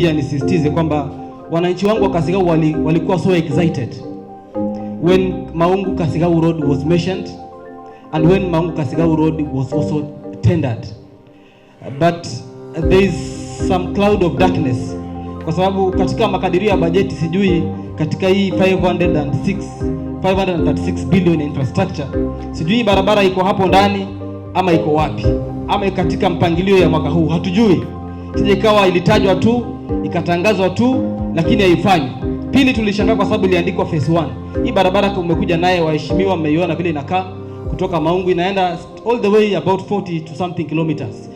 pia nisisitize kwamba wananchi wangu wa Kasigau walikuwa so excited when Maungu Kasigau Road was mentioned and when Maungu Kasigau Road was also tendered, but there is some cloud of darkness, kwa sababu katika makadirio ya bajeti, sijui katika hii 536 billion infrastructure, sijui barabara iko hapo ndani ama iko wapi, ama katika mpangilio ya mwaka huu hatujui. Sije ikawa ilitajwa tu ikatangazwa tu lakini haifanywi. Pili, tulishangaa kwa sababu iliandikwa phase 1. Hii barabara umekuja naye, waheshimiwa, mmeiona vile inakaa kutoka Maungu inaenda all the way about 40 to something kilometers.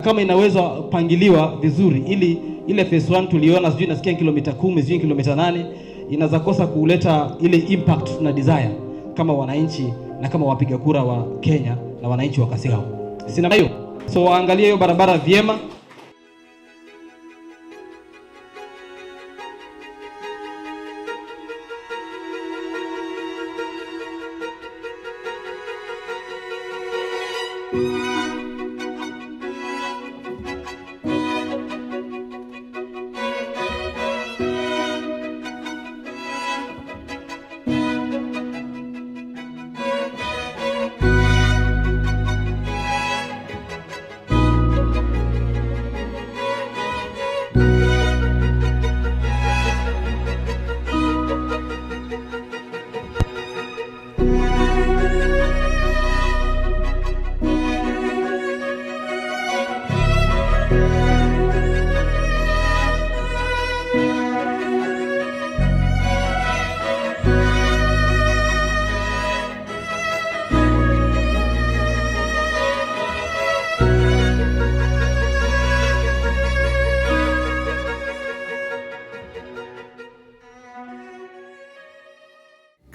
Kama inaweza pangiliwa vizuri, ili ile phase 1 tuliona, sijui nasikia kilomita 10, sijui kilomita 8, inaweza kosa kuleta ile impact na desire kama wananchi na kama wapiga kura wa Kenya na wananchi wa Kasigau. Sina hiyo. So angalia hiyo barabara vyema.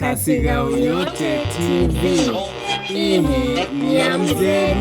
Kasigau Yote TV. Hii ni ya mzee.